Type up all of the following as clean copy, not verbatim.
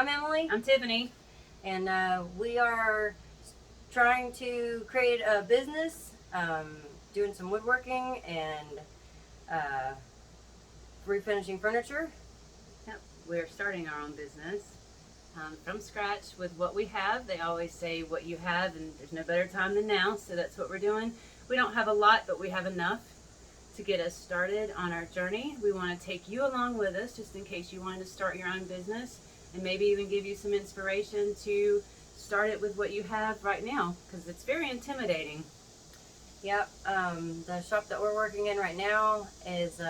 I'm Emily. I'm Tiffany. And we are trying to create a business, doing some woodworking and refinishing furniture. Yep. We're starting our own business from scratch with what we have. They always say what you have, and there's no better time than now, so that's what we're doing. We don't have a lot, but we have enough to get us started on our journey. We want to take you along with us just in case you wanted to start your own business, and maybe even give you some inspiration to start it with what you have right now, because it's very intimidating. Yep. The shop that we're working in right now is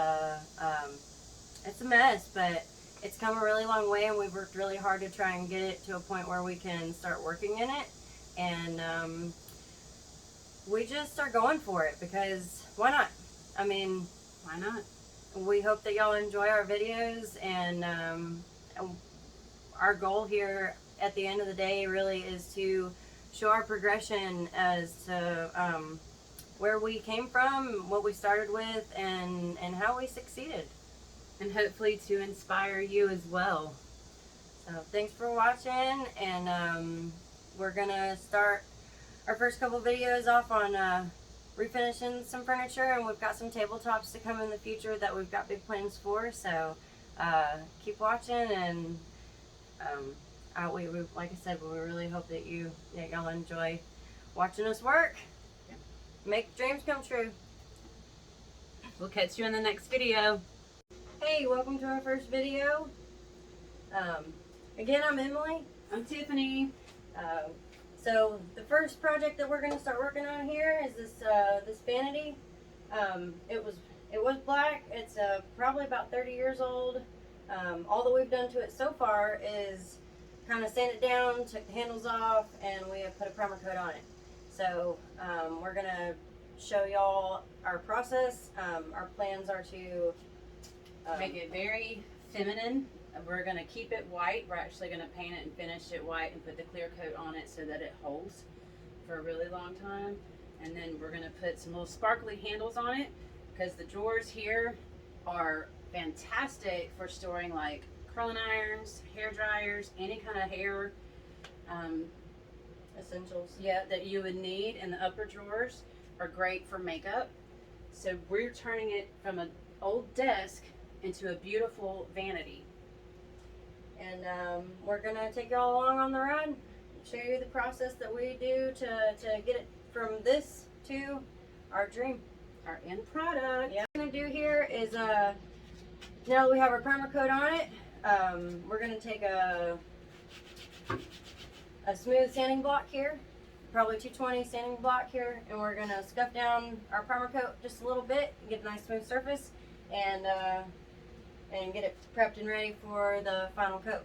it's a mess, but it's come a really long way, and we've worked really hard to try and get it to a point where we can start working in it. And we just are going for it because why not? I mean, Why not? we hope that y'all enjoy our videos, and our goal here at the end of the day really is to show our progression as to where we came from, what we started with, and how we succeeded. And hopefully to inspire you as well. So thanks for watching, and we're gonna start our first couple videos off on refinishing some furniture, and we've got some tabletops to come in the future that we've got big plans for. So keep watching, and we like I said, we really hope that y'all enjoy watching us work. Yeah. Make dreams come true. We'll catch you in the next video. Hey, welcome to our first video. Again, I'm Emily. I'm Tiffany. So the first project that we're going to start working on here is this Vanity. It was black. It's probably about 30 years old. All that we've done to it so far is kind of sand it down, took the handles off, and we have put a primer coat on it. So we're going to show y'all our process. Our plans are to Make it very feminine. We're going to keep it white. We're actually going to paint it and finish it white and put the clear coat on it so that it holds for a really long time. And then we're going to put some little sparkly handles on it, because the drawers here are fantastic for storing like curling irons, hair dryers, any kind of hair essentials. Yeah, that you would need. And the upper drawers are great for makeup. So we're turning it from an old desk into a beautiful vanity. And we're going to take y'all along on the ride, show you the process that we do to get it from this to our dream. Our end product. Yeah. What we're going to do here is, now that we have our primer coat on it, we're going to take a smooth sanding block here, probably 220 sanding block here, and we're going to scuff down our primer coat just a little bit, get a nice smooth surface, and get it prepped and ready for the final coat.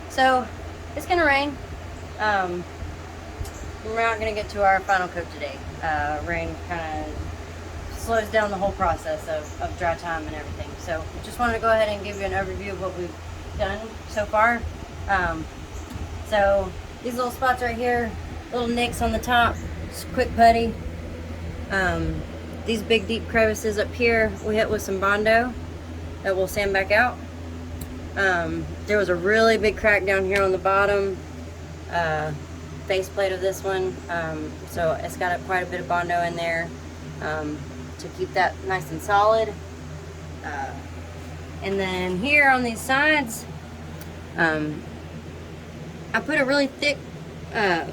So it's gonna rain. We're not gonna get to our final coat today. Rain kind of slows down the whole process of dry time and everything. So just wanted to go ahead and give you an overview of what we've done so far. So these little spots right here, little nicks on the top, just quick putty. These big deep crevices up here we hit with some Bondo that we'll sand back out. There was a really big crack down here on the bottom faceplate of this one, so it's got quite a bit of Bondo in there to keep that nice and solid. And then here on these sides, I put a really thick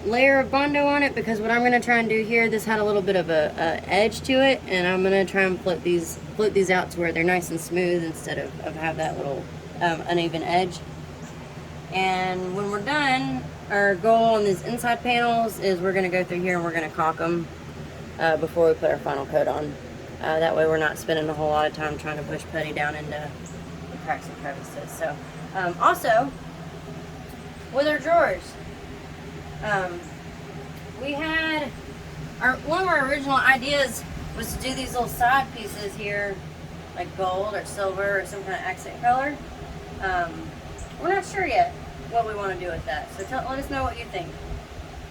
layer of Bondo on it because what I'm going to try and do here, this had a little bit of a edge to it, and I'm going to try and flip these out to where they're nice and smooth instead of have that little uneven edge. And when we're done, our goal on these inside panels is we're going to go through here and we're going to caulk them before we put our final coat on. That way we're not spending a whole lot of time trying to push putty down into the cracks and crevices. So also with our drawers, we had one of our original ideas was to do these little side pieces here, like gold or silver or some kind of accent color. We're not sure yet what we want to do with that, so let us know what you think.